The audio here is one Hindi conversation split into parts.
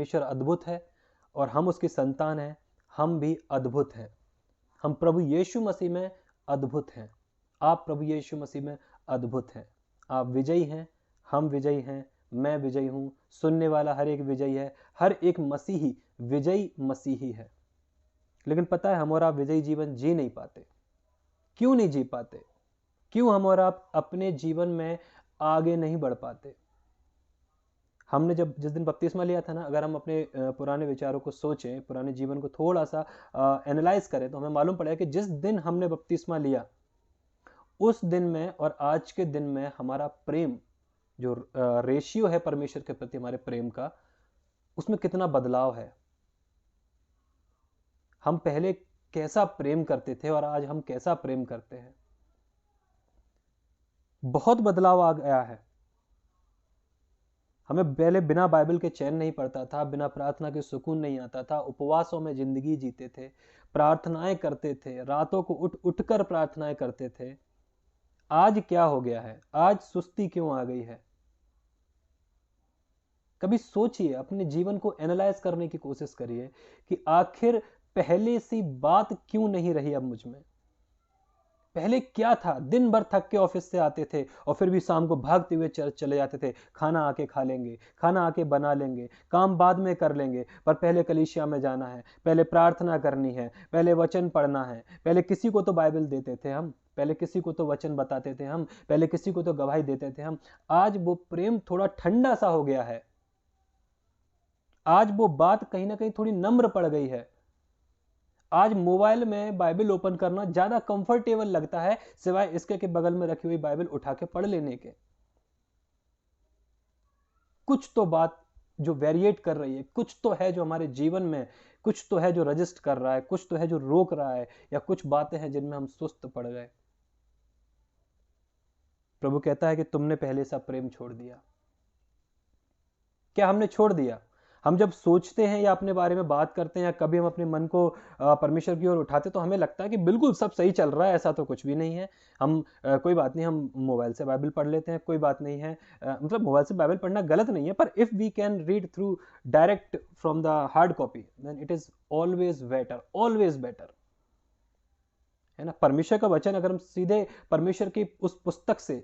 परमेश्वर अद्भुत है और हम उसकी संतान हैं, हम भी अद्भुत हैं। हम प्रभु यीशु मसीह में अद्भुत हैं। आप प्रभु यीशु मसीह में अद्भुत हैं। आप विजयी हैं, हम विजयी हैं, मैं विजयी हूं, सुनने वाला हर एक विजयी है, हर एक मसीही विजयी मसीही है। लेकिन पता है हम और आप विजयी जीवन जी नहीं पाते। क्यों नहीं जी पाते? क्यों हम और आप अपने जीवन में आगे नहीं बढ़ पाते? हमने जिस दिन बपतिस्मा लिया था ना, अगर हम अपने पुराने विचारों को सोचें, पुराने जीवन को थोड़ा सा एनालाइज करें, तो हमें मालूम पड़ेगा कि जिस दिन हमने बपतिस्मा लिया उस दिन में और आज के दिन में हमारा प्रेम, जो रेशियो है परमेश्वर के प्रति हमारे प्रेम का, उसमें कितना बदलाव है। हम पहले कैसा प्रेम करते थे और आज हम कैसा प्रेम करते हैं, बहुत बदलाव आ गया है। हमें पहले बिना बाइबल के चैन नहीं पड़ता था, बिना प्रार्थना के सुकून नहीं आता था, उपवासों में जिंदगी जीते थे, प्रार्थनाएं करते थे, रातों को उठ उठकर प्रार्थनाएं करते थे। आज क्या हो गया है? आज सुस्ती क्यों आ गई है? कभी सोचिए, अपने जीवन को एनालाइज करने की कोशिश करिए कि आखिर पहले सी बात क्यों नहीं रही अब मुझ में। पहले क्या था? दिन भर थक के ऑफिस से आते थे और फिर भी शाम को भागते हुए चर्च चले जाते थे। खाना आके खा लेंगे, खाना आके बना लेंगे, काम बाद में कर लेंगे, पर पहले कलीसिया में जाना है, पहले प्रार्थना करनी है, पहले वचन पढ़ना है। पहले किसी को तो बाइबल देते थे हम, पहले किसी को तो वचन बताते थे हम, पहले किसी को तो गवाही देते थे हम। आज वो प्रेम थोड़ा ठंडा सा हो गया है। आज वो बात कहीं ना कहीं थोड़ी नम्र पड़ गई है। आज मोबाइल में बाइबल ओपन करना ज्यादा कंफर्टेबल लगता है, सिवाय इसके कि बगल में रखी हुई बाइबल उठा के पढ़ लेने के। कुछ तो बात जो वेरिएट कर रही है, कुछ तो है जो हमारे जीवन में, कुछ तो है जो रजिस्ट कर रहा है, कुछ तो है जो रोक रहा है, या कुछ बातें हैं जिनमें हम सुस्त पड़ गए। प्रभु कहता है कि तुमने पहले सा प्रेम छोड़ दिया। क्या हमने छोड़ दिया? हम जब सोचते हैं या अपने बारे में बात करते हैं या कभी हम अपने मन को परमेश्वर की ओर उठाते, तो हमें लगता है कि बिल्कुल सब सही चल रहा है। ऐसा तो कुछ भी नहीं है। हम कोई बात नहीं, हम मोबाइल से बाइबल पढ़ लेते हैं, कोई बात नहीं है। मतलब मोबाइल से बाइबल पढ़ना गलत नहीं है, पर if we can read through direct from the hard copy, then it is always better, है ना। परमेश्वर का वचन अगर हम सीधे परमेश्वर की उस पुस्तक से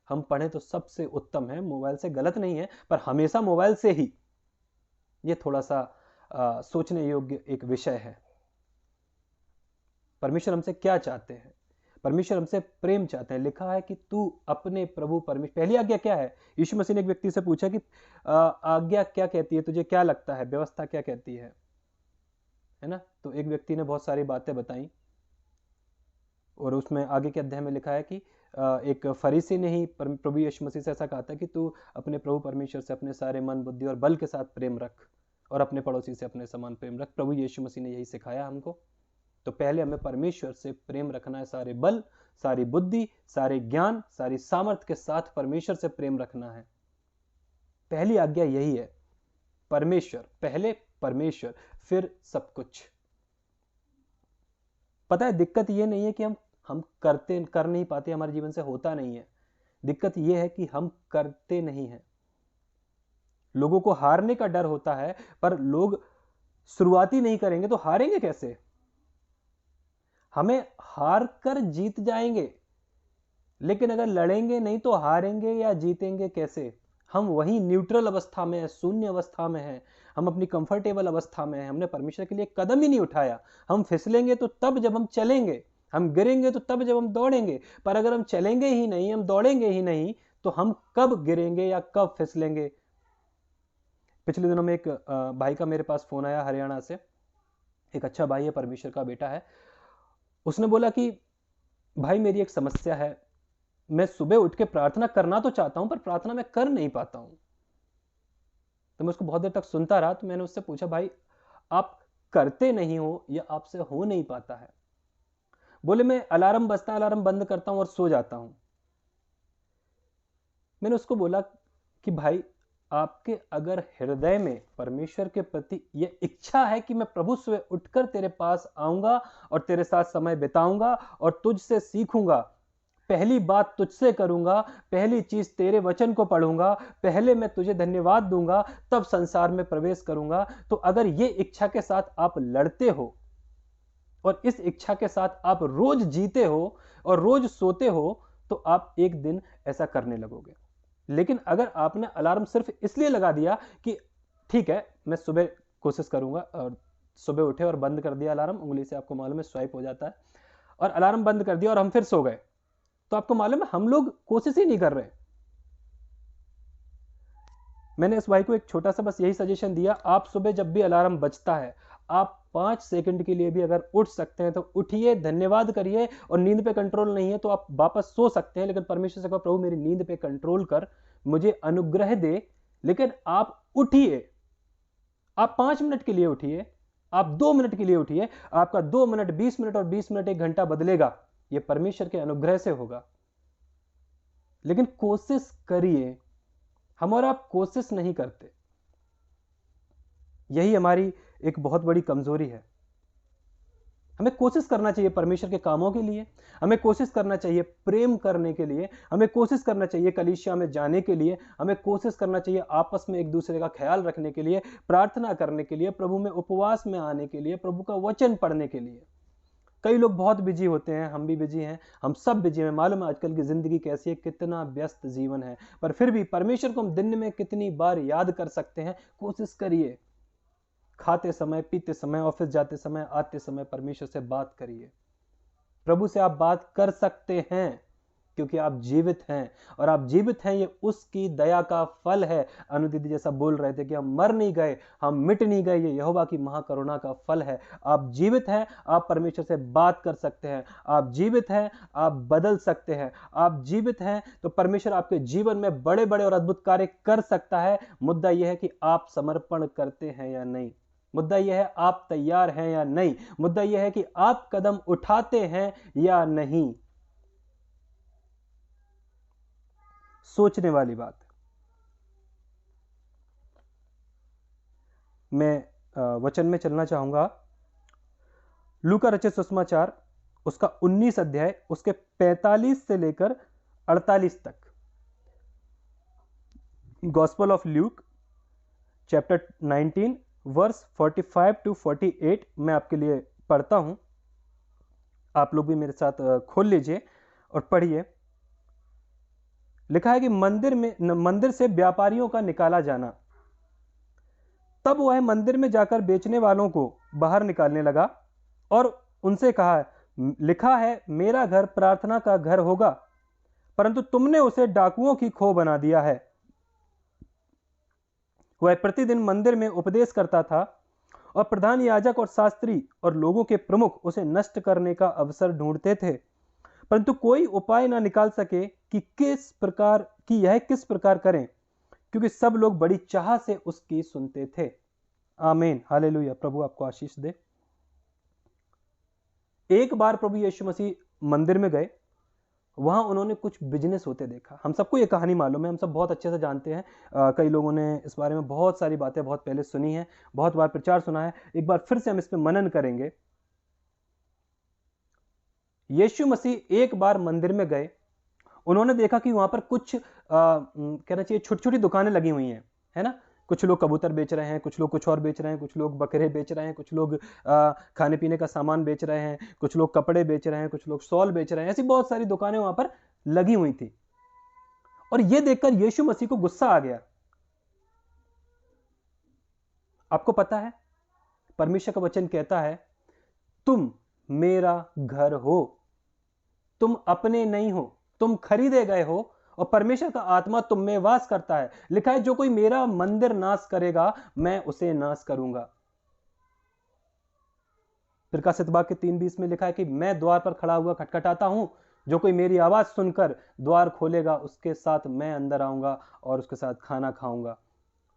हम पढ़ें तो सबसे उत्तम है। मोबाइल से गलत नहीं है, पर हमेशा मोबाइल से ही, ये थोड़ा सा सोचने योग्य एक विषय है। परमेश्वर हमसे क्या चाहते हैं? परमेश्वर हमसे प्रेम चाहते हैं। लिखा है कि तू अपने प्रभु परमेश्वर, पहली आज्ञा क्या है? यीशु मसीह ने एक व्यक्ति से पूछा कि आज्ञा क्या कहती है, तुझे क्या लगता है, व्यवस्था क्या कहती है ना। तो एक व्यक्ति ने बहुत सारी बातें बताई, और उसमें आगे के अध्याय में लिखा है कि एक फरीसी ने ही प्रभु यीशु मसीह से ऐसा कहा था कि तू अपने प्रभु परमेश्वर से अपने सारे मन, बुद्धि और बल के साथ प्रेम रख, और अपने पड़ोसी से अपने समान प्रेम रख। प्रभु यीशु मसीह ने यही सिखाया हमको। तो पहले हमें परमेश्वर से प्रेम रखना है, सारे बल, सारी बुद्धि, सारे ज्ञान, सारी सामर्थ्य के साथ परमेश्वर से प्रेम रखना है। पहली आज्ञा यही है। परमेश्वर पहले, परमेश्वर फिर सब कुछ। पता है दिक्कत ये नहीं है कि हम कर नहीं पाते, हमारे जीवन से होता नहीं है। दिक्कत ये है कि हम करते नहीं हैं। लोगों को हारने का डर होता है, पर लोग शुरुआती नहीं करेंगे तो हारेंगे कैसे? हमें हार कर जीत जाएंगे, लेकिन अगर लड़ेंगे नहीं तो हारेंगे या जीतेंगे कैसे? हम वही न्यूट्रल अवस्था में है, शून्य अवस्था में है, हम अपनी कंफर्टेबल अवस्था में है। हमने परमेश्वर के लिए कदम ही नहीं उठाया। हम फिसलेंगे तो तब जब हम चलेंगे, हम गिरेंगे तो तब जब हम दौड़ेंगे। पर अगर हम चलेंगे ही नहीं, हम दौड़ेंगे ही नहीं, तो हम कब गिरेंगे या कब फिसलेंगे? पिछले दिनों में एक भाई का मेरे पास फोन आया, हरियाणा से। एक अच्छा भाई है, परमेश्वर का बेटा है। उसने बोला कि भाई मेरी एक समस्या है, मैं सुबह उठ के प्रार्थना करना तो चाहता हूं, पर प्रार्थना मैं कर नहीं पाता हूं। तो मैं उसको बहुत देर तक सुनता रहा। तो मैंने उससे पूछा, भाई आप करते नहीं हो या आपसे हो नहीं पाता है? बोले मैं अलार्म बजता है, अलार्म बंद करता हूं और सो जाता हूं। मैंने उसको बोला कि भाई आपके अगर हृदय में परमेश्वर के प्रति यह इच्छा है कि मैं प्रभु सुबह उठकर तेरे पास आऊंगा और तेरे साथ समय बिताऊंगा और तुझसे सीखूंगा, पहली बात तुझसे करूंगा, पहली चीज तेरे वचन को पढ़ूंगा, पहले मैं तुझे धन्यवाद दूंगा, तब संसार में प्रवेश करूंगा। तो अगर ये इच्छा के साथ आप लड़ते हो और इस इच्छा के साथ आप रोज जीते हो और रोज सोते हो, तो आप एक दिन ऐसा करने लगोगे। लेकिन अगर आपने अलार्म सिर्फ इसलिए लगा दिया कि ठीक है मैं सुबह कोशिश करूंगा, और सुबह उठे और बंद कर दिया अलार्म, उंगली से आपको मालूम है स्वाइप हो जाता है, और अलार्म बंद कर दिया और हम फिर सो गए, तो आपको मालूम है हम लोग कोशिश ही नहीं कर रहे। मैंने इस भाई को एक छोटा सा बस यही सजेशन दिया, आप सुबह जब भी अलार्म बजता है, आप 5 सेकंड के लिए भी अगर उठ सकते हैं तो उठिए, धन्यवाद करिए। और नींद पे कंट्रोल नहीं है तो आप वापस सो सकते हैं, लेकिन परमेश्वर से कहो प्रभु मेरी नींद पे कंट्रोल कर, मुझे अनुग्रह दे। लेकिन आप उठिए, आप 5 मिनट के लिए उठिए, आप 2 मिनट के लिए उठिए, आपका 2 मिनट 20 मिनट और 20 मिनट 1 घंटा बदलेगा, यह परमेश्वर के अनुग्रह से होगा। लेकिन कोशिश करिए, हम और आप कोशिश नहीं करते, यही हमारी एक बहुत बड़ी कमजोरी है। हमें कोशिश करना चाहिए परमेश्वर के कामों के लिए, हमें कोशिश करना चाहिए प्रेम करने के लिए, हमें कोशिश करना चाहिए कलीसिया में जाने के लिए, हमें कोशिश करना चाहिए आपस में एक दूसरे का ख्याल रखने के लिए, प्रार्थना करने के लिए, प्रभु में उपवास में आने के लिए, प्रभु का वचन पढ़ने के लिए। कई लोग बहुत बिजी होते हैं, हम भी बिजी हैं, हम सब बिजी हैं, मालूम है आजकल की जिंदगी कैसी है, कितना व्यस्त जीवन है, पर फिर भी परमेश्वर को हम दिन में कितनी बार याद कर सकते हैं। कोशिश करिए, खाते समय, पीते समय, ऑफिस जाते समय, आते समय परमेश्वर से बात करिए। प्रभु से आप बात कर सकते हैं क्योंकि आप जीवित हैं, और आप जीवित हैं ये उसकी दया का फल है। अनु दीदी जैसा बोल रहे थे कि हम मर नहीं गए, हम मिट नहीं गए, ये यहोवा की महाकरुणा का फल है। आप जीवित हैं, आप परमेश्वर से बात कर सकते हैं, आप जीवित हैं, आप बदल सकते हैं, आप जीवित हैं, तो परमेश्वर आपके जीवन में बड़े बड़े और अद्भुत कार्य कर सकता है। मुद्दा यह है कि आप समर्पण करते हैं या नहीं, मुद्दा यह है आप तैयार हैं या नहीं, मुद्दा यह है कि आप कदम उठाते हैं या नहीं। सोचने वाली बात। मैं वचन में चलना चाहूंगा, लूका रचित सुसमाचार उसका 19 अध्याय उसके 45 से लेकर 48 तक। Gospel of Luke chapter 19 verse 45 to 48 मैं आपके लिए पढ़ता हूं, आप लोग भी मेरे साथ खोल लीजिए और पढ़िए। लिखा है कि मंदिर से व्यापारियों का निकाला जाना। तब वह मंदिर में जाकर बेचने वालों को बाहर निकालने लगा और उनसे कहा, लिखा है मेरा घर प्रार्थना का घर होगा, परंतु तुमने उसे डाकुओं की खो बना दिया है। वह प्रतिदिन मंदिर में उपदेश करता था और प्रधान याजक और शास्त्री और लोगों के प्रमुख उसे नष्ट करने का अवसर ढूंढते थे, परंतु कोई उपाय ना निकाल सके कि यह किस प्रकार करें, क्योंकि सब लोग बड़ी चाह से उसकी सुनते थे। आमीन, हालेलुया। प्रभु आपको आशीष दे। एक बार प्रभु यीशु मसीह मंदिर में गए, वहां उन्होंने कुछ बिजनेस होते देखा। हम सबको ये कहानी मालूम है, हम सब बहुत अच्छे से जानते हैं, कई लोगों ने इस बारे में बहुत सारी बातें बहुत पहले सुनी है, बहुत बार प्रचार सुना है। एक बार फिर से हम इस पर मनन करेंगे। यीशु मसीह एक बार मंदिर में गए, उन्होंने देखा कि वहां पर कुछ कहना चाहिए छोटी छोटी दुकानें लगी हुई हैं, है ना। कुछ लोग कबूतर बेच रहे हैं, कुछ लोग कुछ और बेच रहे हैं, कुछ लोग बकरे बेच रहे हैं, कुछ लोग खाने पीने का सामान बेच रहे हैं, कुछ लोग कपड़े बेच रहे हैं, कुछ लोग शॉल बेच रहे हैं। ऐसी बहुत सारी दुकानें वहां पर लगी हुई थी, और यह देखकर यीशु मसीह को गुस्सा आ गया। आपको पता है परमेश्वर का वचन कहता है, तुम मेरा घर हो, तुम अपने नहीं हो, तुम खरीदे गए हो, और परमेश्वर का आत्मा तुम में वास करता है। लिखा है जो कोई मेरा मंदिर नाश करेगा मैं उसे नाश करूंगा। प्रकाशित वाक्य 3:20 में लिखा है कि मैं द्वार पर खड़ा हुआ खटखटाता हूं, जो कोई मेरी आवाज सुनकर द्वार खोलेगा उसके साथ मैं अंदर आऊंगा और उसके साथ खाना खाऊंगा।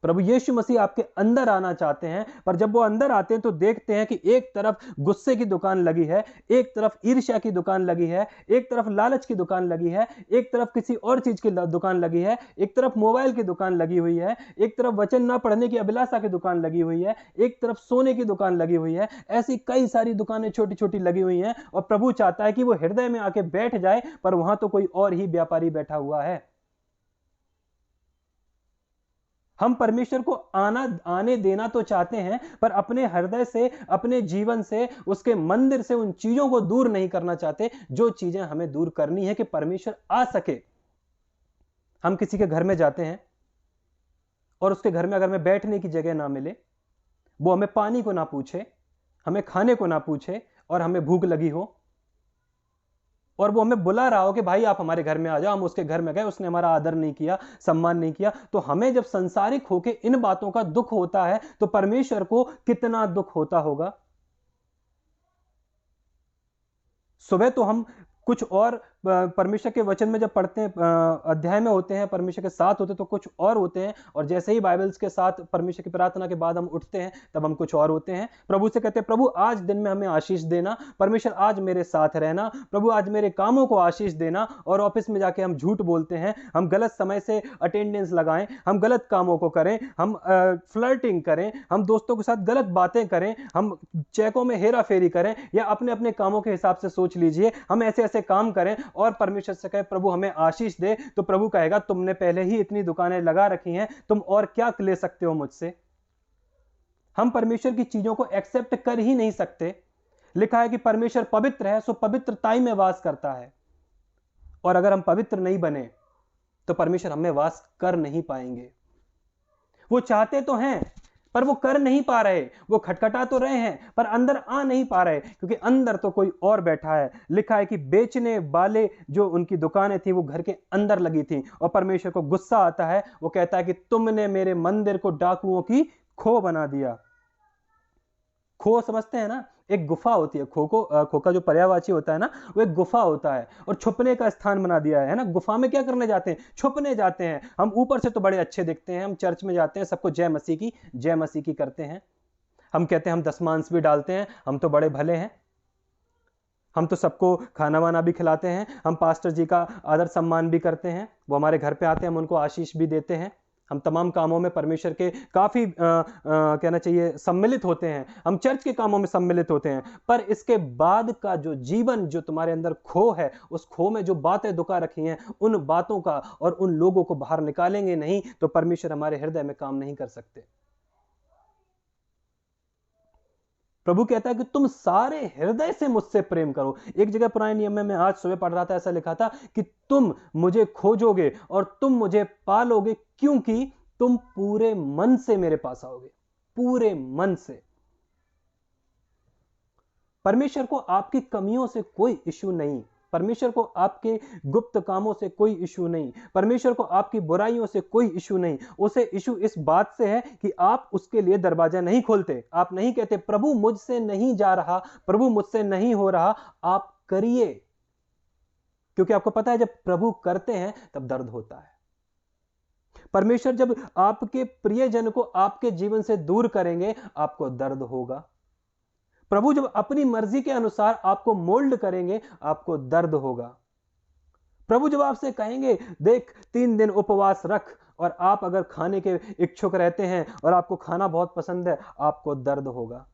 प्रभु यीशु मसीह आपके अंदर आना चाहते हैं, पर जब वो अंदर आते हैं तो देखते हैं कि एक तरफ गुस्से की दुकान लगी है, एक तरफ ईर्ष्या की दुकान लगी है, एक तरफ लालच की दुकान लगी है, एक तरफ किसी और चीज की दुकान लगी है, एक तरफ मोबाइल की दुकान लगी हुई है, एक तरफ वचन ना पढ़ने की अभिलाषा की दुकान लगी हुई है, एक तरफ सोने की दुकान लगी हुई है। ऐसी कई सारी दुकानें छोटी छोटी लगी हुई हैं और प्रभु चाहता है कि वो हृदय में आके बैठ जाए, पर वहां तो कोई और ही व्यापारी बैठा हुआ है। हम परमेश्वर को आने देना तो चाहते हैं, पर अपने हृदय से, अपने जीवन से, उसके मंदिर से उन चीजों को दूर नहीं करना चाहते जो चीजें हमें दूर करनी है कि परमेश्वर आ सके। हम किसी के घर में जाते हैं और उसके घर में अगर हमें बैठने की जगह ना मिले, वो हमें पानी को ना पूछे, हमें खाने को ना पूछे और हमें भूख लगी हो और वो हमें बुला रहा हो कि भाई आप हमारे घर में आ जाओ, हम उसके घर में गए, उसने हमारा आदर नहीं किया, सम्मान नहीं किया, तो हमें जब संसारिक होके इन बातों का दुख होता है तो परमेश्वर को कितना दुख होता होगा। सुबह तो हम कुछ और परमेश्वर के वचन में जब पढ़ते हैं, अध्याय में होते हैं, परमेश्वर के साथ होते तो कुछ और होते हैं, और जैसे ही बाइबल्स के साथ परमेश्वर की प्रार्थना के बाद हम उठते हैं तब हम कुछ और होते हैं। प्रभु से कहते हैं प्रभु आज दिन में हमें आशीष देना, परमेश्वर आज मेरे साथ रहना, प्रभु आज मेरे कामों को आशीष देना। और ऑफिस में जाके हम झूठ बोलते हैं, हम गलत समय से अटेंडेंस लगाएं, हम गलत कामों को करें, हम फ्लर्टिंग करें, हम दोस्तों के साथ गलत बातें करें, हम चेकों में हेरा फेरी करें, या अपने अपने कामों के हिसाब से सोच लीजिए हम ऐसे ऐसे काम करें और परमेश्वर से कहे प्रभु हमें आशीष दे, तो प्रभु कहेगा तुमने पहले ही इतनी दुकानें लगा रखी हैं, तुम और क्या ले सकते हो मुझसे। हम परमेश्वर की चीजों को एक्सेप्ट कर ही नहीं सकते। लिखा है कि परमेश्वर पवित्र है, सो पवित्रताई में वास करता है, और अगर हम पवित्र नहीं बने तो परमेश्वर हमें वास कर नहीं पाएंगे। वो चाहते तो हैं पर वो कर नहीं पा रहे, वो खटखटा तो रहे हैं पर अंदर आ नहीं पा रहे, क्योंकि अंदर तो कोई और बैठा है। लिखा है कि बेचने वाले जो उनकी दुकानें थी वो घर के अंदर लगी थी, और परमेश्वर को गुस्सा आता है, वो कहता है कि तुमने मेरे मंदिर को डाकुओं की खो बना दिया। खो समझते हैं ना, एक गुफा होती है। खो का जो पर्यायवाची होता है ना, वो एक गुफा होता है और छुपने का स्थान बना दिया है ना। गुफा में क्या करने जाते हैं? छुपने जाते हैं। हम ऊपर से तो बड़े अच्छे दिखते हैं, हम चर्च में जाते हैं, सबको जय मसीह की करते हैं, हम कहते हैं हम दशमांश भी डालते हैं, हम तो बड़े भले हैं, हम तो सबको खाना वाना भी खिलाते हैं, हम पास्टर जी का आदर सम्मान भी करते हैं, वो हमारे घर पे आते हैं, हम उनको आशीष भी देते हैं, हम तमाम कामों में परमेश्वर के काफी कहना चाहिए सम्मिलित होते हैं, हम चर्च के कामों में सम्मिलित होते हैं। पर इसके बाद का जो जीवन जो तुम्हारे अंदर खो है, उस खो में जो बातें दुका रखी हैं, उन बातों का और उन लोगों को बाहर निकालेंगे नहीं तो परमेश्वर हमारे हृदय में काम नहीं कर सकते। प्रभु कहता है कि तुम सारे हृदय से मुझसे प्रेम करो। एक जगह पुराने नियम में मैं आज सुबह पढ़ रहा था, ऐसा लिखा था कि तुम मुझे खोजोगे और तुम मुझे पालोगे, क्योंकि तुम पूरे मन से मेरे पास आओगे, पूरे मन से। परमेश्वर को आपकी कमियों से कोई इश्यू नहीं, परमेश्वर को आपके गुप्त कामों से कोई इशू नहीं, परमेश्वर को आपकी बुराइयों से कोई इशू नहीं। उसे इशू इस बात से है कि आप उसके लिए दरवाजा नहीं खोलते। आप नहीं कहते प्रभु मुझसे नहीं जा रहा, प्रभु मुझसे नहीं हो रहा, आप करिए, क्योंकि आपको पता है जब प्रभु करते हैं तब दर्द होता है। परमेश्वर जब आपके प्रियजन को आपके जीवन से दूर करेंगे, आपको दर्द होगा। प्रभु जब अपनी मर्जी के अनुसार आपको मोल्ड करेंगे, आपको दर्द होगा। प्रभु जब आपसे कहेंगे देख 3 दिन उपवास रख, और आप अगर खाने के इच्छुक रहते हैं और आपको खाना बहुत पसंद है, आपको दर्द होगा।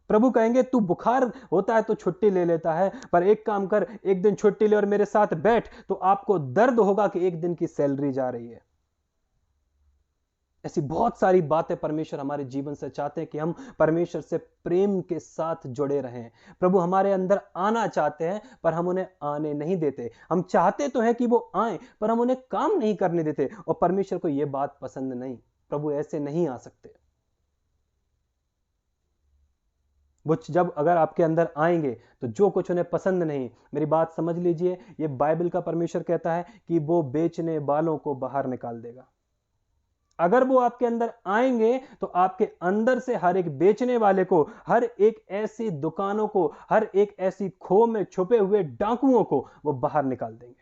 प्रभु कहेंगे तू बुखार होता है तो छुट्टी ले लेता है, पर एक काम कर, एक दिन छुट्टी ले और मेरे साथ बैठ, तो आपको दर्द होगा कि एक दिन की सैलरी जा रही है। ऐसी बहुत सारी बातें परमेश्वर हमारे जीवन से चाहते हैं कि हम परमेश्वर से प्रेम के साथ जुड़े रहें। प्रभु हमारे अंदर आना चाहते हैं पर हम उन्हें आने नहीं देते। हम चाहते तो हैं कि वो आए पर हम उन्हें काम नहीं करने देते, और परमेश्वर को यह बात पसंद नहीं। प्रभु ऐसे नहीं आ सकते। वो जब अगर आपके अंदर आएंगे तो जो कुछ उन्हें पसंद नहीं, मेरी बात समझ लीजिए, ये बाइबल का परमेश्वर कहता है कि वो बेचने वालों को बाहर निकाल देगा। अगर वो आपके अंदर आएंगे तो आपके अंदर से हर एक बेचने वाले को, हर एक ऐसी दुकानों को, हर एक ऐसी खो में छुपे हुए डाकुओं को वो बाहर निकाल देंगे।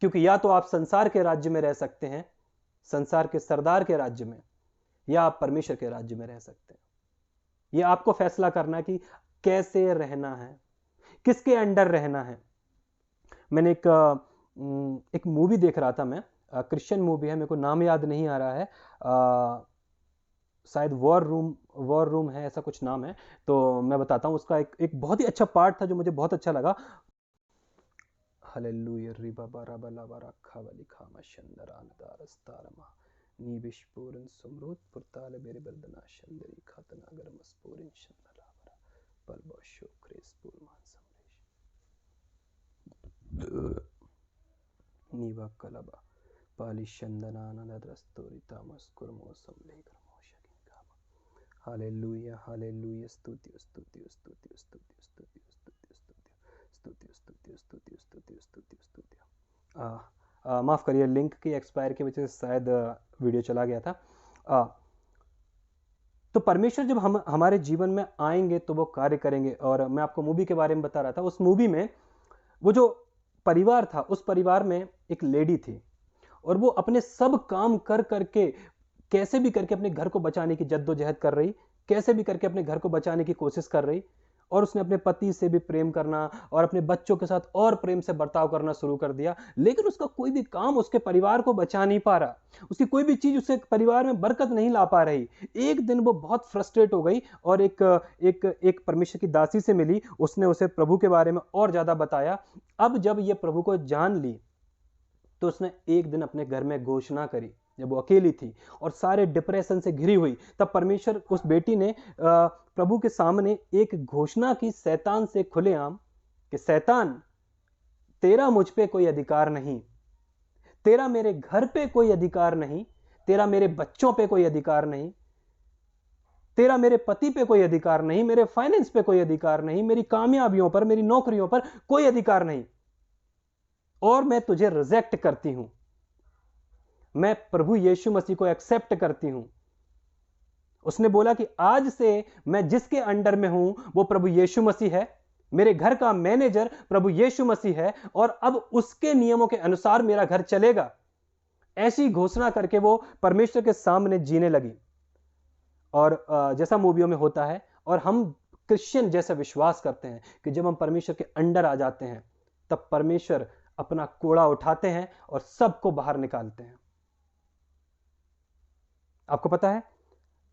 क्योंकि या तो आप संसार के राज्य में रह सकते हैं संसार के सरदार के राज्य में या आप परमेश्वर के राज्य में रह सकते हैं। ये आपको फैसला करना है कि कैसे रहना है, किसके अंडर रहना है। मैंने एक मूवी देख रहा था, मैं क्रिश्चियन मूवी है, मेरे को नाम याद नहीं आ रहा है, शायद वॉर रूम है, ऐसा कुछ नाम है। तो मैं बताता हूँ, उसका एक बहुत ही अच्छा पार्ट था जो मुझे बहुत अच्छा लगा। हालेलुया रिबा बारा बला बारा खावली खामा शंदरान दारस्तारमा नी विस्फोरन समृद्ध पुरताल बेरे बर्दना शंदरी खातना अगर मस्फोरन शंदला बरा पलबशो क्रेसपुर मान समरेश नीवा कलबा पाली शंदनाना नद्रस्तोरिता मस्कुरमो समलेकर मोशकिन कामा। हालेलुया हालेलुया स्तुति स्तुति स्तुति स्तुति स्तुति स्तुति स्तुति स्तुति स्तुति स्तुति स्तुति। माफ करिए, लिंक की एक्सपायर की वजह से शायद वीडियो चला गया था। तो परमेश्वर जब हमारे जीवन में आएंगे तो वो कार्य करेंगे। और मैं आपको मूवी के बारे में बता रहा था, उस मूवी में वो जो परिवार था, उस परिवार में एक लेडी थी और वो अपने सब काम कर करके कैसे भी करके अपने घर को बचाने की जद्दोजहद कर रही, कैसे भी करके अपने घर को बचाने की कोशिश कर रही। और उसने अपने पति से भी प्रेम करना और अपने बच्चों के साथ और प्रेम से बर्ताव करना शुरू कर दिया, लेकिन उसका कोई भी काम उसके परिवार को बचा नहीं पा रहा, उसकी कोई भी चीज उसके परिवार में बरकत नहीं ला पा रही। एक दिन वो बहुत फ्रस्ट्रेट हो गई और एक परमेश्वर की दासी से मिली, उसने उसे प्रभु के बारे में और ज्यादा बताया। अब जब ये प्रभु को जान ली तो उसने एक दिन अपने घर में घोषणा करी, जब वो अकेली थी और सारे डिप्रेशन से घिरी हुई, तब परमेश्वर, उस बेटी ने प्रभु के सामने एक घोषणा की शैतान से खुलेआम कि शैतान, तेरा मुझ पे कोई अधिकार नहीं, तेरा मेरे घर पे कोई अधिकार नहीं, तेरा मेरे बच्चों पे कोई अधिकार नहीं, तेरा मेरे पति पे कोई अधिकार नहीं, मेरे फाइनेंस पे कोई अधिकार नहीं, मेरी कामयाबियों पर, मेरी नौकरियों पर कोई अधिकार नहीं, और मैं तुझे रिजेक्ट करती हूं। मैं प्रभु यीशु मसीह को एक्सेप्ट करती हूं। उसने बोला कि आज से मैं जिसके अंडर में हूं वो प्रभु यीशु मसीह है, मेरे घर का मैनेजर प्रभु यीशु मसीह है और अब उसके नियमों के अनुसार मेरा घर चलेगा। ऐसी घोषणा करके वो परमेश्वर के सामने जीने लगी। और जैसा मूवियों में होता है, और हम क्रिश्चियन जैसा विश्वास करते हैं कि जब हम परमेश्वर के अंडर आ जाते हैं तब परमेश्वर अपना कोड़ा उठाते हैं और सबको बाहर निकालते हैं। आपको पता है,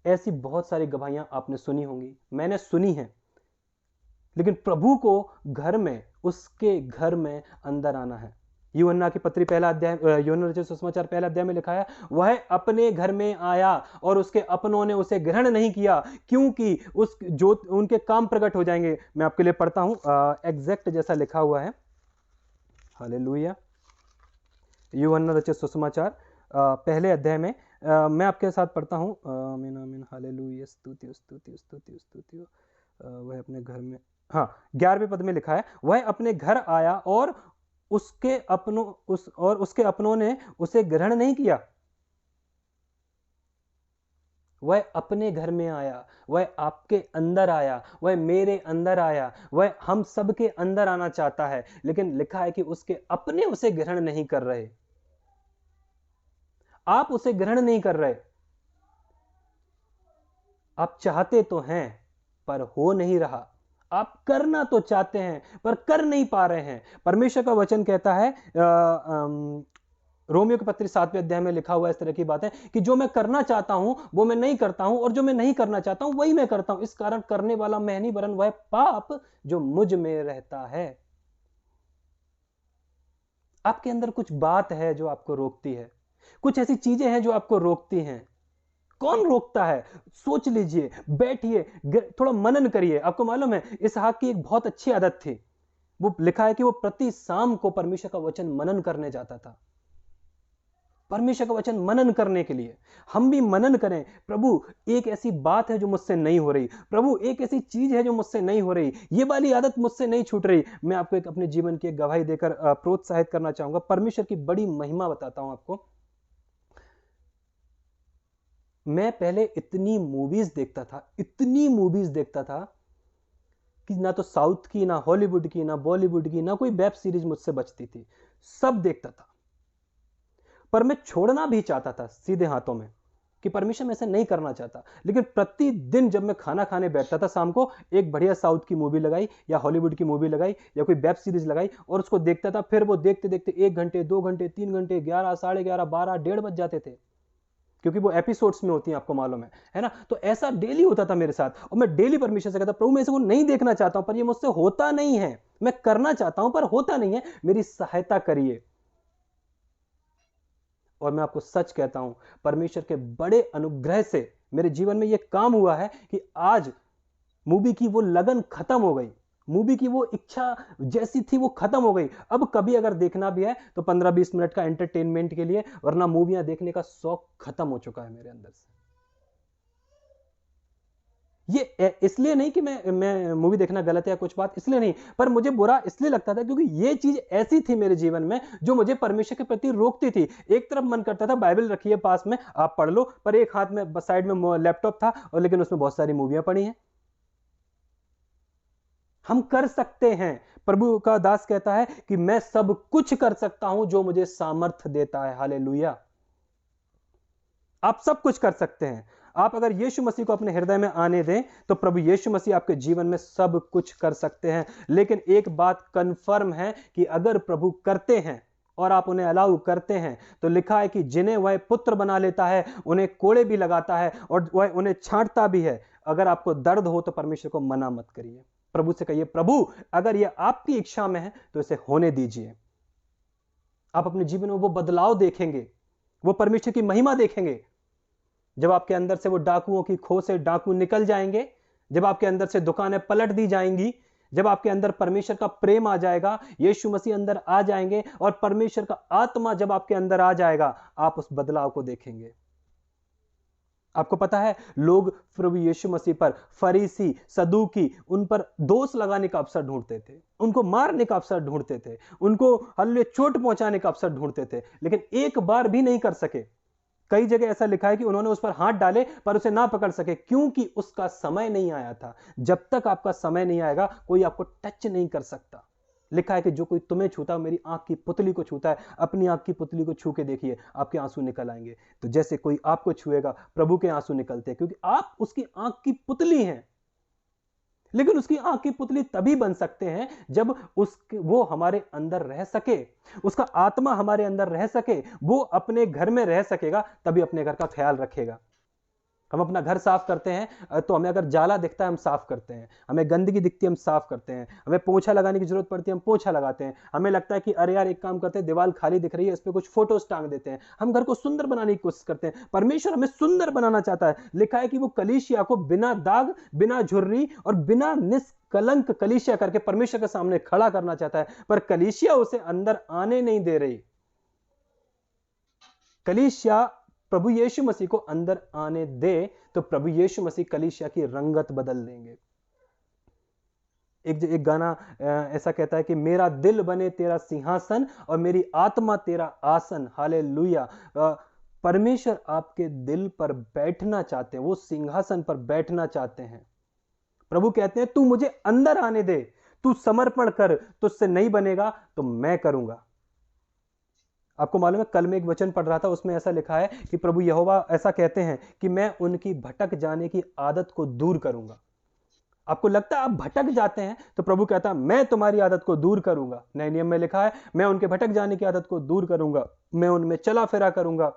ऐसी बहुत सारी गवाहियां आपने सुनी होंगी, मैंने सुनी है, लेकिन प्रभु को घर में, उसके घर में अंदर आना है। यूहन्ना की पत्री पहला अध्याय, यूहन्ना रचित सुसमाचार पहला अध्याय में लिखा है, वह अपने घर में आया और उसके अपनों ने उसे ग्रहण नहीं किया, क्योंकि उस जो उनके काम प्रकट हो जाएंगे। मैं आपके लिए पढ़ता हूं, एग्जैक्ट जैसा लिखा हुआ है। हालेलुया। यूहन्ना रचित सुसमाचार पहले अध्याय में मैं आपके साथ पढ़ता हूं। आमीन आमीन हालेलुया स्तुति स्तुति स्तुति स्तुति। वह अपने घर में, हाँ 11वें पद में लिखा है, वह अपने घर आया और उसके अपनों ने उसे ग्रहण नहीं किया। वह अपने घर में आया, वह आपके अंदर आया, वह मेरे अंदर आया, वह हम सबके अंदर आना चाहता है, लेकिन लिखा है कि उसके अपने उसे ग्रहण नहीं कर रहे। आप उसे ग्रहण नहीं कर रहे। आप चाहते तो हैं पर हो नहीं रहा, आप करना तो चाहते हैं पर कर नहीं पा रहे हैं। परमेश्वर का वचन कहता है, रोमियो की पत्री 7वें अध्याय में लिखा हुआ इस तरह की बात है कि जो मैं करना चाहता हूं वो मैं नहीं करता हूं, और जो मैं नहीं करना चाहता हूं वही मैं करता हूं। इस कारण करने वाला मैं नहीं वरन वह पाप जो मुझ में रहता है। आपके अंदर कुछ बात है जो आपको रोकती है, कुछ ऐसी चीजें हैं जो आपको रोकती हैं। कौन रोकता है? सोच लीजिए, बैठिए, थोड़ा मनन करिए। आपको मालूम है, इसहाक की एक बहुत अच्छी आदत थी। वो लिखा है कि वो प्रति शाम को परमेश्वर का वचन मनन करने जाता था। परमेश्वर का वचन मनन करने के लिए हम भी मनन करें। प्रभु, एक ऐसी बात है जो मुझसे नहीं हो रही, प्रभु एक ऐसी चीज है जो मुझसे नहीं हो रही, ये वाली आदत मुझसे नहीं छूट रही। मैं आपको एक अपने जीवन की एक गवाही देकर प्रोत्साहित करना चाहूंगा। परमेश्वर की बड़ी महिमा बताता हूं आपको। मैं पहले इतनी मूवीज देखता था कि ना तो साउथ की, ना हॉलीवुड की, ना बॉलीवुड की, ना कोई वेब सीरीज मुझसे बचती थी, सब देखता था। पर मैं छोड़ना भी चाहता था सीधे हाथों में कि परमेश्वर मैं ऐसे नहीं करना चाहता। लेकिन प्रतिदिन जब मैं खाना खाने बैठता था शाम को, एक बढ़िया साउथ की मूवी लगाई या हॉलीवुड की मूवी लगाई या कोई वेब सीरीज लगाई और उसको देखता था, फिर वो देखते देखते 1 घंटे 2 घंटे 3 घंटे 11 साढ़े 11 12 1:30 बज जाते थे, क्योंकि वो एपिसोड्स में होती हैं, आपको मालूम है ना। तो ऐसा डेली होता था मेरे साथ और मैं डेली परमेश्वर से कहता, प्रभु मैं इसको नहीं देखना चाहता हूं, पर ये मुझसे होता नहीं है, मैं करना चाहता हूं पर होता नहीं है, मेरी सहायता करिए। और मैं आपको सच कहता हूं, परमेश्वर के बड़े अनुग्रह से मेरे जीवन में यह काम हुआ है कि आज मूवी की वो लगन खत्म हो गई, मूवी की वो इच्छा जैसी थी वो खत्म हो गई। अब कभी अगर देखना भी है तो 15-20 मिनट का एंटरटेनमेंट के लिए, वरना मूवियां देखने का शौक खत्म हो चुका है मेरे अंदर से। ये इसलिए नहीं कि मैं मूवी देखना गलत है या कुछ बात, इसलिए नहीं, पर मुझे बुरा इसलिए लगता था क्योंकि ये चीज ऐसी थी मेरे जीवन में जो मुझे परमेश्वर के प्रति रोकती थी। एक तरफ मन करता था बाइबल रखिए पास में, आप पढ़ लो, पर एक हाथ में साइड में लैपटॉप था और लेकिन उसमें बहुत सारी मूवियां पड़ी हैं। हम कर सकते हैं। प्रभु का दास कहता है कि मैं सब कुछ कर सकता हूं जो मुझे सामर्थ्य देता है। हालेलुया। आप सब कुछ कर सकते हैं। आप अगर यीशु मसीह को अपने हृदय में आने दें तो प्रभु यीशु मसीह आपके जीवन में सब कुछ कर सकते हैं। लेकिन एक बात कंफर्म है कि अगर प्रभु करते हैं और आप उन्हें अलाउ करते हैं, तो लिखा है कि जिन्हें वह पुत्र बना लेता है उन्हें कोड़े भी लगाता है और वह उन्हें छांटता भी है। अगर आपको दर्द हो तो परमेश्वर को मना मत करिए, प्रभु से कहिए, प्रभु अगर यह आपकी इच्छा में है तो इसे होने दीजिए। आप अपने जीवन में वो बदलाव देखेंगे, वो परमेश्वर की महिमा देखेंगे। जब आपके अंदर से वो डाकुओं की खो से डाकू निकल जाएंगे, जब आपके अंदर से दुकानें पलट दी जाएंगी, जब आपके अंदर परमेश्वर का प्रेम आ जाएगा, यीशु मसीह अंदर आ जाएंगे और परमेश्वर का आत्मा जब आपके अंदर आ जाएगा, आप उस बदलाव को देखेंगे। आपको पता है, लोग प्रभु यीशु मसीह पर, फरीसी सदूकी, उन पर दोष लगाने का अवसर ढूंढते थे, उनको मारने का अवसर ढूंढते थे, उनको हल्ले चोट पहुंचाने का अवसर ढूंढते थे, लेकिन एक बार भी नहीं कर सके। कई जगह ऐसा लिखा है कि उन्होंने उस पर हाथ डाले पर उसे ना पकड़ सके, क्योंकि उसका समय नहीं आया था। जब तक आपका समय नहीं आएगा कोई आपको टच नहीं कर सकता। लिखा है कि जो कोई तुम्हें छूता है मेरी आंख की पुतली को छूता है। अपनी आंख की पुतली को छू के देखिए, आपके आंसू निकल आएंगे। तो जैसे कोई आपको छुएगा, प्रभु के आंसू निकलते हैं, क्योंकि आप उसकी आंख की पुतली हैं। लेकिन उसकी आंख की पुतली तभी बन सकते हैं जब वो हमारे अंदर रह सके, उसका आत्मा हमारे अंदर रह सके, वो अपने घर में रह सकेगा, तभी अपने घर का ख्याल रखेगा। हम अपना घर साफ करते हैं तो हमें अगर जाला दिखता है हम साफ करते हैं, हमें गंदगी दिखती है हम साफ करते हैं, हमें पोछा लगाने की जरूरत पड़ती है हम पोछा लगाते हैं, हमें लगता है कि अरे यार एक काम करते हैं, दीवार खाली दिख रही है इस पे कुछ फोटोज टांग देते हैं, हम घर को सुंदर बनाने की कोशिश करते हैं। परमेश्वर हमें सुंदर बनाना चाहता है। लिखा है कि वो कलीसिया को बिना दाग, बिना झुर्री और बिना निष्कलंक कलीसिया करके परमेश्वर के सामने खड़ा करना चाहता है, पर कलीसिया उसे अंदर आने नहीं दे रही। कलीसिया प्रभु यीशु मसीह को अंदर आने दे तो प्रभु यीशु मसीह कलीसिया की रंगत बदल देंगे। एक गाना ऐसा कहता है कि मेरा दिल बने तेरा सिंहासन और मेरी आत्मा तेरा आसन। हालेलुया। परमेश्वर आपके दिल पर बैठना चाहते हैं, वो सिंहासन पर बैठना चाहते हैं। प्रभु कहते हैं तू मुझे अंदर आने दे, तू समर्पण कर, तुझसे नहीं बनेगा तो मैं करूंगा। आपको मालूम है, कल मैं एक वचन पढ़ रहा था, उसमें ऐसा लिखा है कि प्रभु यहोवा ऐसा कहते हैं कि मैं उनकी भटक जाने की आदत को दूर करूंगा। आपको लगता है आप भटक जाते हैं, तो प्रभु कहता है मैं तुम्हारी आदत को दूर करूंगा। नए नियम में लिखा है मैं उनके भटक जाने की आदत को दूर करूंगा, मैं उनमें चला फिरा करूंगा,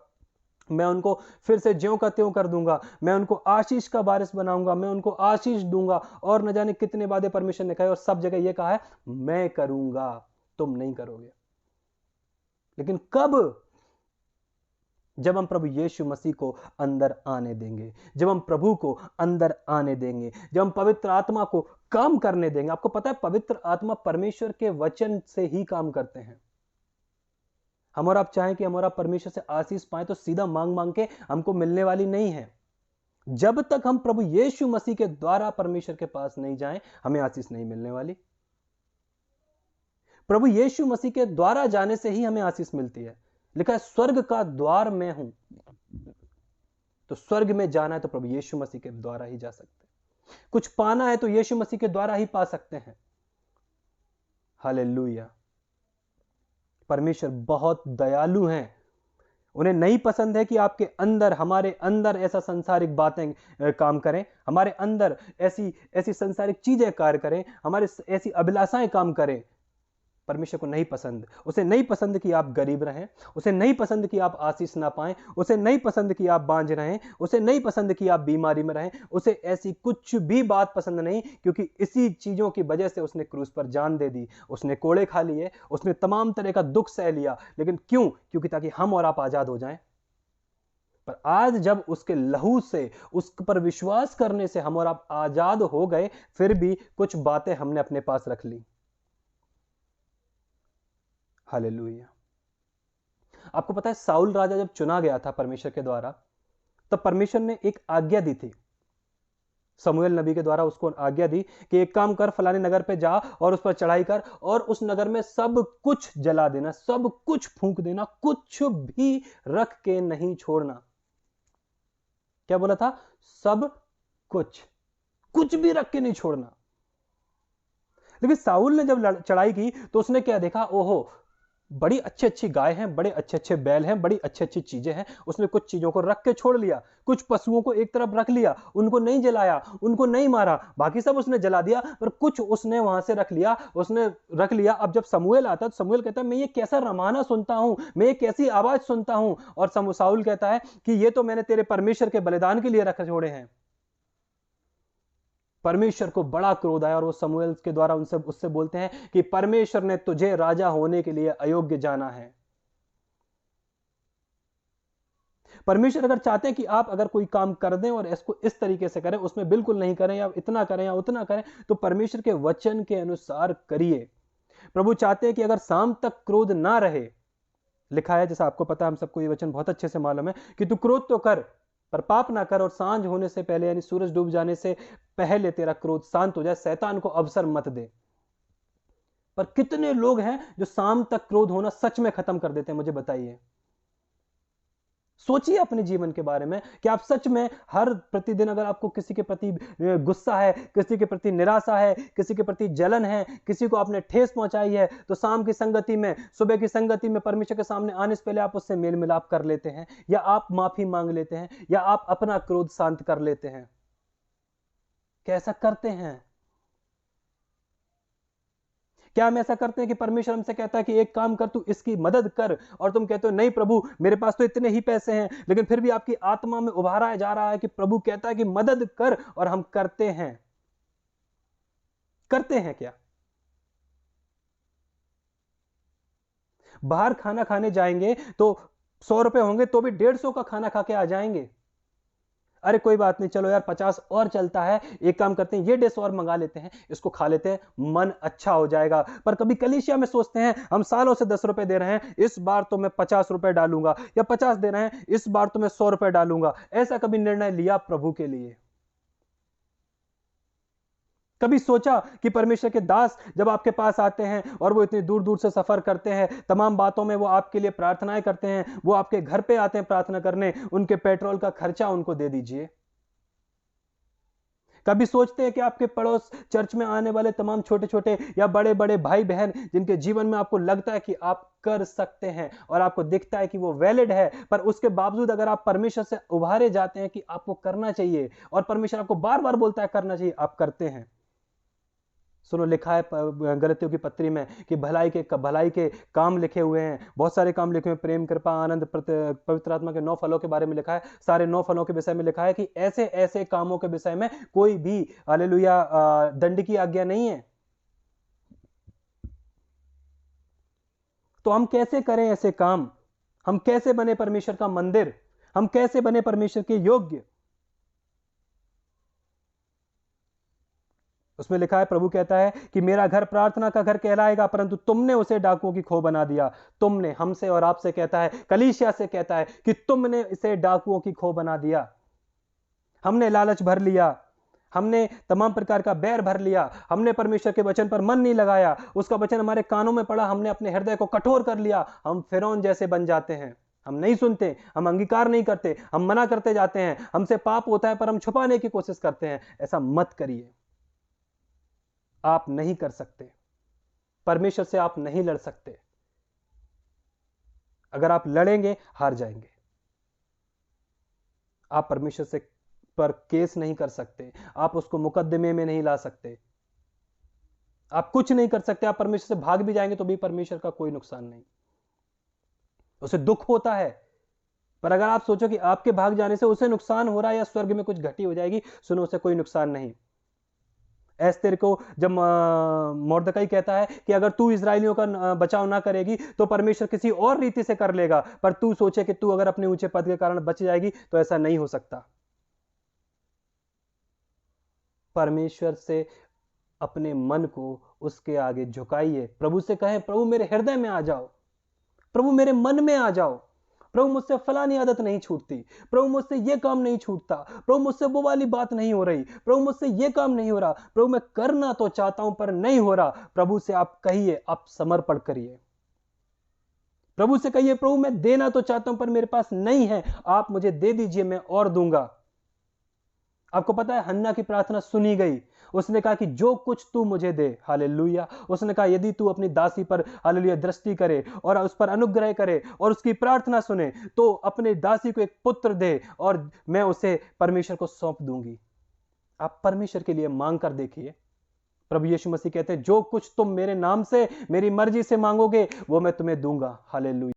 मैं उनको फिर से ज्यों का त्यों कर दूंगा, मैं उनको आशीष का बारिश बनाऊंगा, मैं उनको आशीष दूंगा। और न जाने कितने वादे परमेश्वर ने कहे और सब जगह यह कहा है मैं करूंगा, तुम नहीं करोगे। लेकिन कब? जब हम प्रभु यीशु मसीह को अंदर आने देंगे, जब हम प्रभु को अंदर आने देंगे, जब हम पवित्र आत्मा को काम करने देंगे। आपको पता है पवित्र आत्मा परमेश्वर के वचन से ही काम करते हैं। हम और आप चाहें कि हमारा परमेश्वर से आशीष पाए तो सीधा मांग मांग के हमको मिलने वाली नहीं है। जब तक हम प्रभु यीशु मसीह के द्वारा परमेश्वर के पास नहीं जाएं, हमें आशीष नहीं मिलने वाली। प्रभु यीशु मसीह के द्वारा जाने से ही हमें आशीष मिलती है। लिखा है स्वर्ग का द्वार मैं हूं, तो स्वर्ग में जाना है तो प्रभु यीशु मसीह के द्वारा ही जा सकते हैं। कुछ पाना है तो यीशु मसीह के द्वारा ही पा सकते हैं। हालेलुया। परमेश्वर बहुत दयालु हैं उन्हें नहीं पसंद है कि आपके अंदर, हमारे अंदर ऐसा संसारिक बातें काम करें, हमारे अंदर ऐसी ऐसी संसारिक चीजें कार्य करें, हमारे ऐसी अभिलाषाएं काम करें। परमेश्वर को नहीं पसंद। उसे नहीं पसंद कि आप गरीब रहें, उसे नहीं पसंद कि आप आशीष ना पाएं, उसे नहीं पसंद कि आप बांझ रहें, उसे नहीं पसंद कि आप बीमारी में रहें, उसे ऐसी कुछ भी बात पसंद नहीं, क्योंकि इसी चीजों की वजह से उसने क्रूस पर जान दे दी, उसने कोड़े खा लिए, उसने तमाम तरह का दुख सह लिया। लेकिन क्यों? क्योंकि ताकि हम और आप आजाद हो जाएं। पर आज जब उसके लहू से, उस पर विश्वास करने से हम और आप आजाद हो गए, फिर भी कुछ बातें हमने अपने पास रख ली। हालेलुया। आपको पता है, साउल राजा जब चुना गया था परमेश्वर के द्वारा, तब परमेश्वर ने एक आज्ञा दी थी। समूएल नबी के द्वारा उसको आज्ञा दी कि एक काम कर, फलाने नगर पे जा और उस पर चढ़ाई कर और उस नगर में सब कुछ जला देना, सब कुछ फूंक देना, कुछ भी रख के नहीं छोड़ना। क्या बोला था? सब कुछ, कुछ भी रख के नहीं छोड़ना। लेकिन साउल ने जब चढ़ाई की तो उसने क्या देखा? ओहो, बड़ी अच्छी अच्छी गाय हैं, बड़े अच्छे अच्छे बैल हैं, बड़ी अच्छी अच्छी चीजें हैं। उसने कुछ चीजों को रख के छोड़ लिया, कुछ पशुओं को एक तरफ रख लिया, उनको नहीं जलाया, उनको नहीं मारा, बाकी सब उसने जला दिया, पर कुछ उसने वहां से रख लिया, उसने रख लिया। अब जब समूएल आता तो समूएल कहता है, मैं ये कैसा रमाना सुनता हूं, मैं ये कैसी आवाज सुनता हूं। और साउल कहता है कि ये तो मैंने तेरे परमेश्वर के बलिदान के लिए रख छोड़े हैं। परमेश्वर को बड़ा क्रोध आया और वो समूएल के द्वारा उससे बोलते हैं कि परमेश्वर ने तुझे राजा होने के लिए अयोग्य जाना है। परमेश्वर अगर चाहते हैं कि आप अगर कोई काम कर दें और इसको इस तरीके से करें, उसमें बिल्कुल नहीं करें या इतना करें या उतना करें, तो परमेश्वर के वचन के अनुसार करिए। प्रभु चाहते हैं कि अगर शाम तक क्रोध ना रहे, लिखा है, जैसा आपको पता है, हम सबको ये वचन बहुत अच्छे से मालूम है कि तू क्रोध तो कर पर पाप ना कर, और सांझ होने से पहले यानी सूरज डूब जाने से पहले तेरा क्रोध शांत हो जाए, शैतान को अवसर मत दे। पर कितने लोग हैं जो शाम तक क्रोध होना सच में खत्म कर देते हैं? मुझे बताइए। सोचिए अपने जीवन के बारे में कि आप सच में हर प्रतिदिन, अगर आपको किसी के प्रति गुस्सा है, किसी के प्रति निराशा है, किसी के प्रति जलन है, किसी को आपने ठेस पहुंचाई है, तो शाम की संगति में, सुबह की संगति में परमेश्वर के सामने आने से पहले आप उससे मेल मिलाप कर लेते हैं, या आप माफी मांग लेते हैं, या आप अपना क्रोध शांत कर लेते हैं? क्या ऐसा करते हैं? क्या हम ऐसा करते हैं कि परमेश्वर हमसे कहता है कि एक काम कर, तू इसकी मदद कर, और तुम कहते हो नहीं प्रभु, मेरे पास तो इतने ही पैसे हैं, लेकिन फिर भी आपकी आत्मा में उभारा जा रहा है कि प्रभु कहता है कि मदद कर, और हम करते हैं? करते हैं क्या? बाहर खाना खाने जाएंगे तो 100 रुपए होंगे तो भी 150 का खाना खा के आ जाएंगे। अरे कोई बात नहीं, चलो यार 50 और चलता है, एक काम करते हैं, ये डिश और मंगा लेते हैं, इसको खा लेते हैं, मन अच्छा हो जाएगा। पर कभी कलीसिया में सोचते हैं, हम सालों से 10 रुपए दे रहे हैं, इस बार तो मैं 50 रुपए डालूंगा, या 50 दे रहे हैं, इस बार तो मैं 100 रुपए डालूंगा। ऐसा कभी निर्णय लिया प्रभु के लिए? कभी सोचा कि परमेश्वर के दास जब आपके पास आते हैं और वो इतनी दूर दूर से सफर करते हैं, तमाम बातों में वो आपके लिए प्रार्थनाएं करते हैं, वो आपके घर पे आते हैं प्रार्थना करने, उनके पेट्रोल का खर्चा उनको दे दीजिए। कभी सोचते हैं कि आपके पड़ोस चर्च में आने वाले तमाम छोटे छोटे या बड़े बड़े भाई बहन, जिनके जीवन में आपको लगता है कि आप कर सकते हैं और आपको दिखता है कि वो वैलिड है, पर उसके बावजूद अगर आप परमेश्वर से उभारे जाते हैं कि आपको करना चाहिए और परमेश्वर आपको बार बार बोलता है करना चाहिए, आप करते हैं? सुनो, लिखा है गलतियों की पत्री में कि भलाई के काम लिखे हुए हैं, बहुत सारे काम लिखे हुए हैं, प्रेम, कृपा, आनंद, पवित्र आत्मा के 9 फलों के बारे में लिखा है, सारे 9 फलों के विषय में लिखा है कि ऐसे ऐसे कामों के विषय में कोई भी हालेलुया दंड की आज्ञा नहीं है। तो हम कैसे करें ऐसे काम? हम कैसे बने परमेश्वर का मंदिर? हम कैसे बने परमेश्वर के योग्य? उसमें लिखा है, प्रभु कहता है कि मेरा घर प्रार्थना का घर कहलाएगा, परंतु तुमने उसे डाकुओं की खो बना दिया। तुमने, हमसे और आपसे कहता है, कलीसिया से कहता है कि तुमने इसे डाकुओं की खो बना दिया। हमने लालच भर लिया, हमने तमाम प्रकार का बैर भर लिया, हमने परमेश्वर के वचन पर मन नहीं लगाया, उसका वचन हमारे कानों में पड़ा, हमने अपने हृदय को कठोर कर लिया, हम फिरौन जैसे बन जाते हैं। हम नहीं सुनते, हम अंगीकार नहीं करते, हम मना करते जाते हैं, हमसे पाप होता है पर हम छुपाने की कोशिश करते हैं। ऐसा मत करिए। आप नहीं कर सकते, परमेश्वर से आप नहीं लड़ सकते। अगर आप लड़ेंगे हार जाएंगे। आप परमेश्वर से पर केस नहीं कर सकते, आप उसको मुकदमे में नहीं ला सकते, आप कुछ नहीं कर सकते। आप परमेश्वर से भाग भी जाएंगे तो भी परमेश्वर का कोई नुकसान नहीं, उसे दुख होता है। पर अगर आप सोचो कि आपके भाग जाने से उसे नुकसान हो रहा है या स्वर्ग में कुछ घटी हो जाएगी, सुनो उसे कोई नुकसान नहीं। एस्तेर को जब मोर्दकाई कहता है कि अगर तू इजरायलियों का बचाव ना करेगी तो परमेश्वर किसी और रीति से कर लेगा, पर तू सोचे कि तू अगर अपने ऊंचे पद के कारण बच जाएगी, तो ऐसा नहीं हो सकता। परमेश्वर से अपने मन को उसके आगे झुकाइए, प्रभु से कहें प्रभु मेरे हृदय में आ जाओ, प्रभु मेरे मन में आ जाओ, प्रभु मुझसे फलानी आदत नहीं छूटती, प्रभु मुझसे ये काम नहीं छूटता, प्रभु मुझसे वो वाली बात नहीं हो रही, प्रभु मुझसे ये काम नहीं हो रहा, प्रभु मैं करना तो चाहता हूं पर नहीं हो रहा। प्रभु से आप कहिए, आप समर्पण करिए, प्रभु से कहिए प्रभु मैं देना तो चाहता हूं पर मेरे पास नहीं है, आप मुझे दे दीजिए, मैं और दूंगा। आपको पता है हन्ना की प्रार्थना सुनी गई, उसने कहा कि जो कुछ तू मुझे दे, हालेलुया। उसने कहा यदि तू अपनी दासी पर हालेलुया दृष्टि करे और उस पर अनुग्रह करे और उसकी प्रार्थना सुने, तो अपने दासी को एक पुत्र दे और मैं उसे परमेश्वर को सौंप दूंगी। आप परमेश्वर के लिए मांग कर देखिए। प्रभु यीशु मसीह कहते हैं जो कुछ तुम मेरे नाम से मेरी मर्जी से मांगोगे वो मैं तुम्हें दूंगा, हालेलुया।